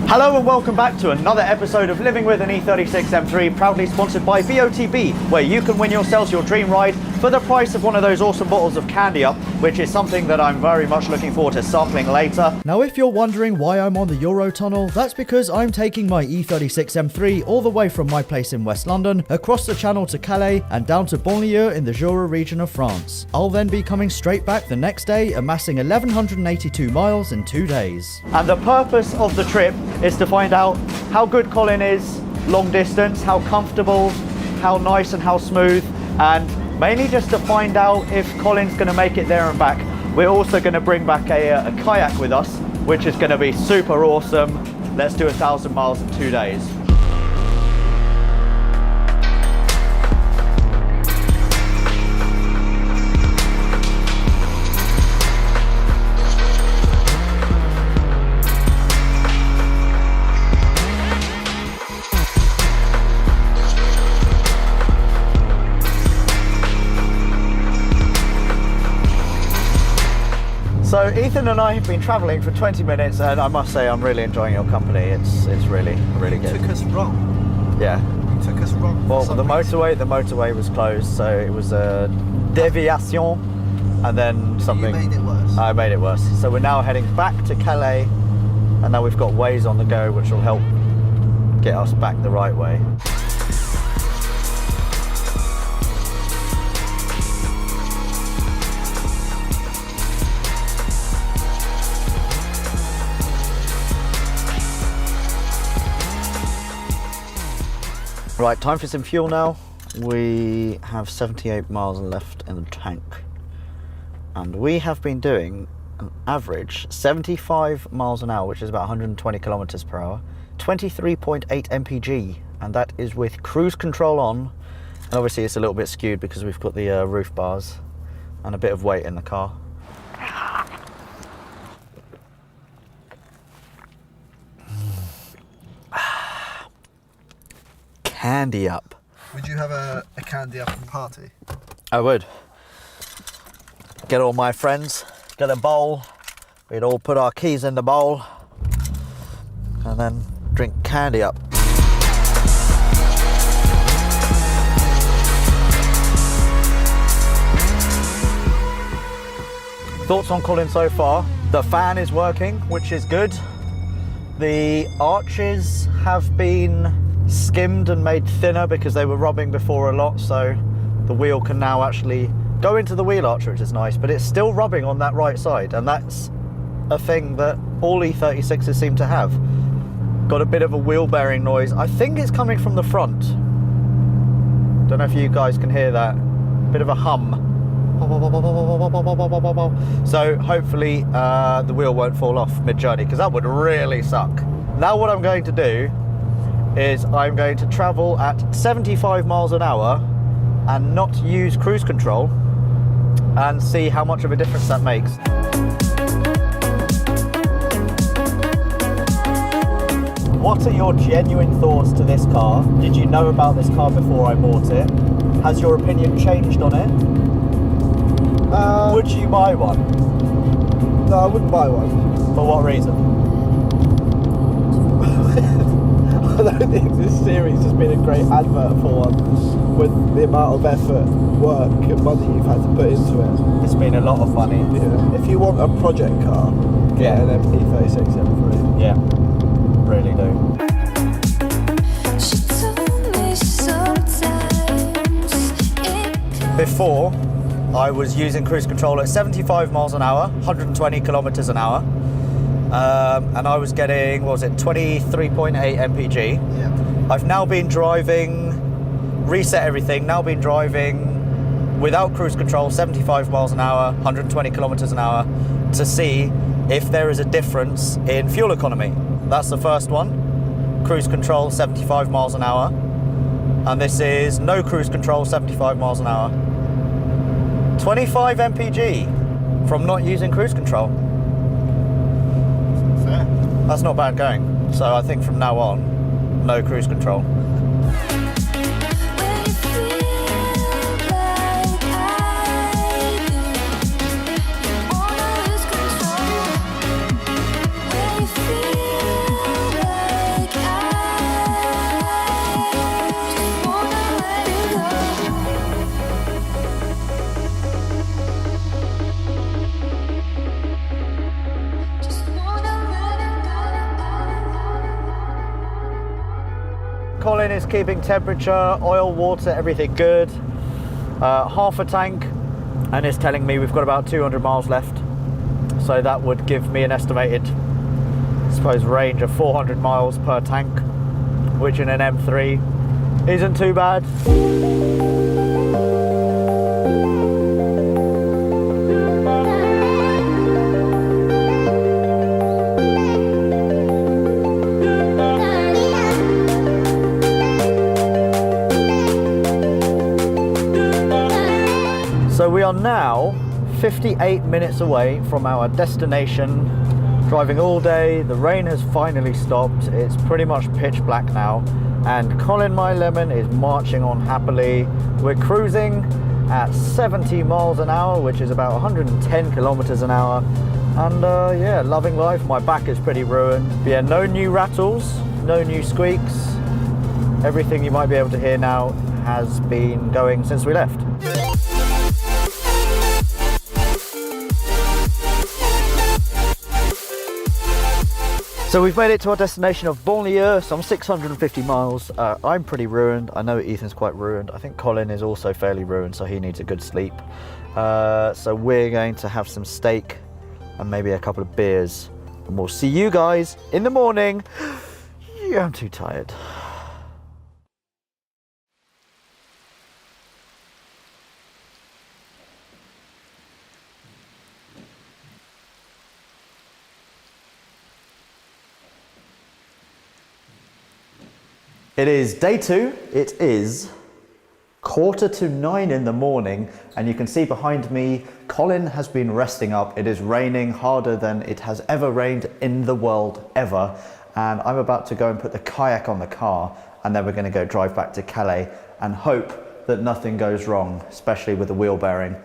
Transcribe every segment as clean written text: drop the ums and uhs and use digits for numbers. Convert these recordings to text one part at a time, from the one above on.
Hello and welcome back to another episode of Living with an E36 M3, proudly sponsored by BOTB, where you can win yourselves your dream ride for the price of one of those awesome bottles of Candy Up, which is something that I'm very much looking forward to sampling later. Now if you're wondering why I'm on the Eurotunnel, that's because I'm taking my E36 M3 all the way from my place in West London, across the channel to Calais and down to Banlieue in the Jura region of France. I'll then be coming straight back the next day, amassing 1,182 miles in 2 days. And the purpose of the trip is to find out how good Colin is long distance, how comfortable, how nice and how smooth, and mainly just to find out if Colin's going to make it there and back. We're also going to bring back a kayak with us, which is going to be super awesome. Let's do 1,000 miles in 2 days. So Ethan and I have been travelling for 20 minutes and I must say I'm really enjoying your company. It's really good. You took us wrong. Yeah. You took us wrong. Well, the motorway was closed, so it was a déviation and then something. You made it worse. I made it worse. So we're now heading back to Calais and now we've got Waze on the go, which will help get us back the right way. Right, time for some fuel now. We have 78 miles left in the tank. And we have been doing an average 75 miles an hour, which is about 120 kilometers per hour, 23.8 mpg, and that is with cruise control on. And obviously it's a little bit skewed because we've got the roof bars and a bit of weight in the car. Candy Up. Would you have a Candy Up party? I would. Get all my friends, get a bowl, we'd all put our keys in the bowl and then drink Candy Up. Thoughts on Colin so far? The fan is working, which is good. The arches have been skimmed and made thinner because they were rubbing before a lot, so the wheel can now actually go into the wheel arch, which is nice, but it's still rubbing on that right side, and that's a thing that all E36s seem to have. Got a bit of a wheel bearing noise. I think it's coming from the front. Don't know if you guys can hear that. Bit of a hum. So hopefully the wheel won't fall off mid-journey, because that would really suck. Now what I'm going to do is I'm going to travel at 75 miles an hour and not use cruise control and see how much of a difference that makes. What are your genuine thoughts to this car? Did you know about this car before I bought it? Has your opinion changed on it? Would you buy one? No, I wouldn't buy one. For what reason? I don't think this series has been a great advert for one, with the amount of effort, work and money you've had to put into it. It's been a lot of money. Yeah. If you want a project car, get an E36 M3. Yeah, really do. Before, I was using cruise control at 75 miles an hour, 120 kilometers an hour. And I was getting, what was it, 23.8 mpg. Yeah. I've now been driving, reset everything, now been driving without cruise control, 75 miles an hour, 120 kilometers an hour, to see if there is a difference in fuel economy. That's the first one, cruise control, 75 miles an hour. And this is no cruise control, 75 miles an hour. 25 mpg from not using cruise control. Fair. That's not bad going. So I think from now on, no cruise control. is keeping temperature, oil, water, everything good. Half a tank, and it's telling me we've got about 200 miles left. So that would give me an estimated, I suppose, range of 400 miles per tank, which in an M3 isn't too bad. So we are now 58 minutes away from our destination, driving all day. The rain has finally stopped. It's pretty much pitch black now, and Colin my lemon is marching on happily. We're cruising at 70 miles an hour, which is about 110 kilometers an hour, and yeah, loving life. My back is pretty ruined, but yeah, no new rattles, no new squeaks. Everything you might be able to hear now has been going since we left. So we've made it to our destination of Bonlieu, some 650 miles. I'm pretty ruined. I know Ethan's quite ruined. I think Colin is also fairly ruined, so he needs a good sleep. So we're going to have some steak and maybe a couple of beers. And we'll see you guys in the morning. Yeah, I'm too tired. It is day 2. It is 8:45 in the morning, and you can see behind me, Colin has been resting up. It is raining harder than it has ever rained in the world, ever. And I'm about to go and put the kayak on the car, and then we're going to go drive back to Calais and hope that nothing goes wrong, especially with the wheel bearing.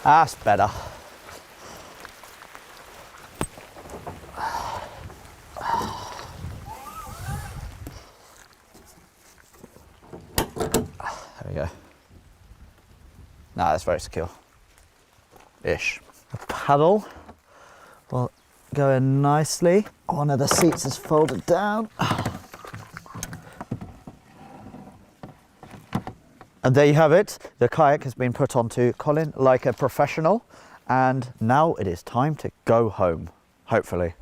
That's better. There we go. Nah, that's very secure. Ish. A paddle will go in nicely. One of the seats is folded down. And there you have it. The kayak has been put onto Colin like a professional, and now it is time to go home, hopefully.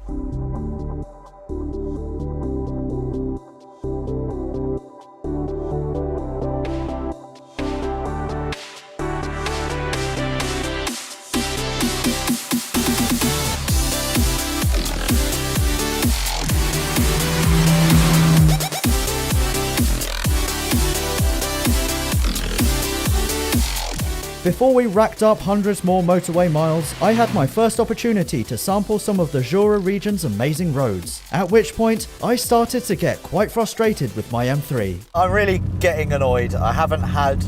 Before we racked up hundreds more motorway miles, I had my first opportunity to sample some of the Jura region's amazing roads, at which point I started to get quite frustrated with my M3. I'm really getting annoyed. I haven't had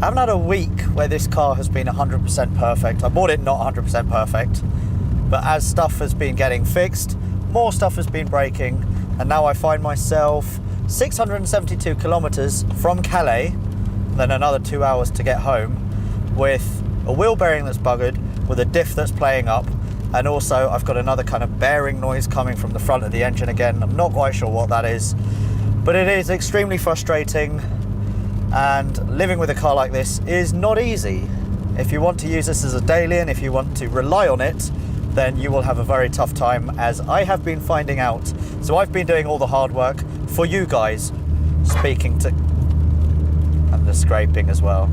a week where this car has been 100% perfect. I bought it not 100% perfect, but as stuff has been getting fixed, more stuff has been breaking, and now I find myself 672 kilometers from Calais, then another 2 hours to get home, with a wheel bearing that's buggered, with a diff that's playing up, and also I've got another kind of bearing noise coming from the front of the engine again. I'm not quite sure what that is, but it is extremely frustrating, and living with a car like this is not easy. If you want to use this as a daily, and if you want to rely on it, then you will have a very tough time, as I have been finding out. So I've been doing all the hard work for you guys, speaking to, and the scraping as well.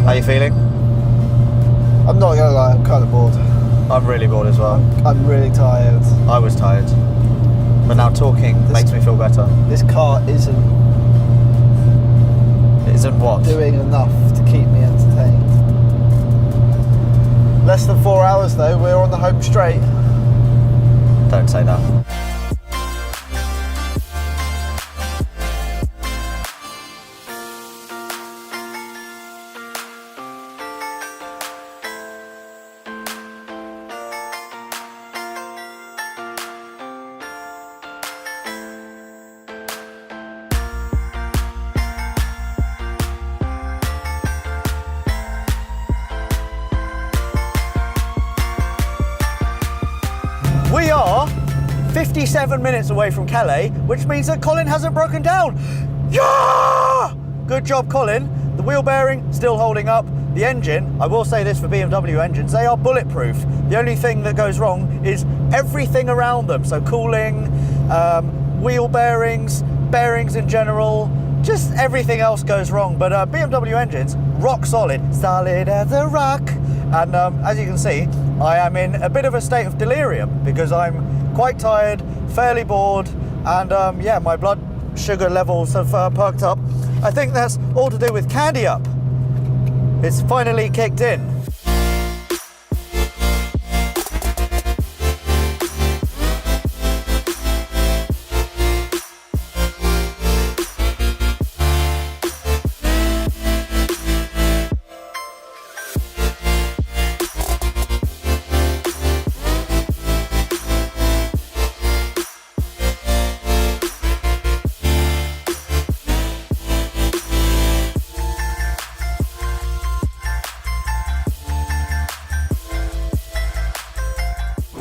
How are you feeling? I'm not gonna lie, I'm kind of bored. I'm really bored as well. I'm really tired. I was tired. But now talking makes me feel better. This car isn't what? doing enough to keep me entertained. Less than 4 hours though, we're on the home straight. Don't say that. We are 57 minutes away from Calais, which means that Colin hasn't broken down. Yeah! Good job, Colin. The wheel bearing still holding up. The engine, I will say this for BMW engines, they are bulletproof. The only thing that goes wrong is everything around them. So cooling, wheel bearings in general, just everything else goes wrong. But BMW engines, rock solid as a rock. And as you can see, I am in a bit of a state of delirium because I'm quite tired, fairly bored, and yeah, my blood sugar levels have perked up. I think that's all to do with Candy Up. It's finally kicked in.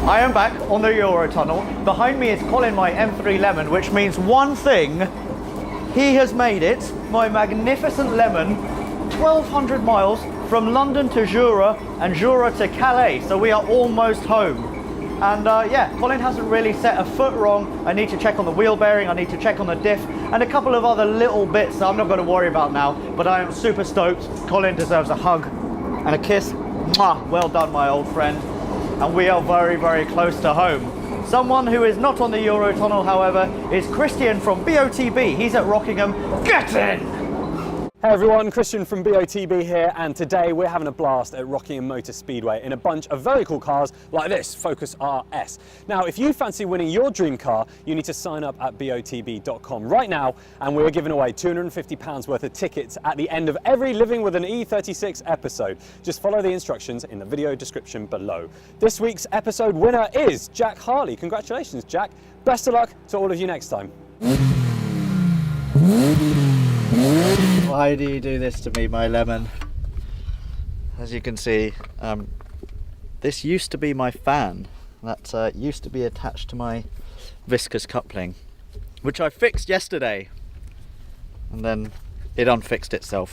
I am back on the Eurotunnel. Behind me is Colin, my M3 Lemon, which means one thing. He has made it, my magnificent Lemon, 1,200 miles from London to Jura and Jura to Calais. So we are almost home. And yeah, Colin hasn't really set a foot wrong. I need to check on the wheel bearing, I need to check on the diff, and a couple of other little bits that I'm not going to worry about now. But I am super stoked. Colin deserves a hug and a kiss. Mwah! Well done, my old friend. And we are very, very close to home. Someone who is not on the Eurotunnel, however, is Christian from BOTB. He's at Rockingham. Get in! Hey everyone, Christian from BOTB here, and today we're having a blast at Rockingham Motor Speedway in a bunch of very cool cars like this Focus RS. Now, if you fancy winning your dream car, you need to sign up at botb.com right now, and we're giving away £250 worth of tickets at the end of every Living with an E36 episode. Just follow the instructions in the video description below. This week's episode winner is Jack Harley. Congratulations, Jack. Best of luck to all of you next time. Why do you do this to me, my Lemon? As you can see, this used to be my fan. That used to be attached to my viscous coupling, which I fixed yesterday, and then it unfixed itself.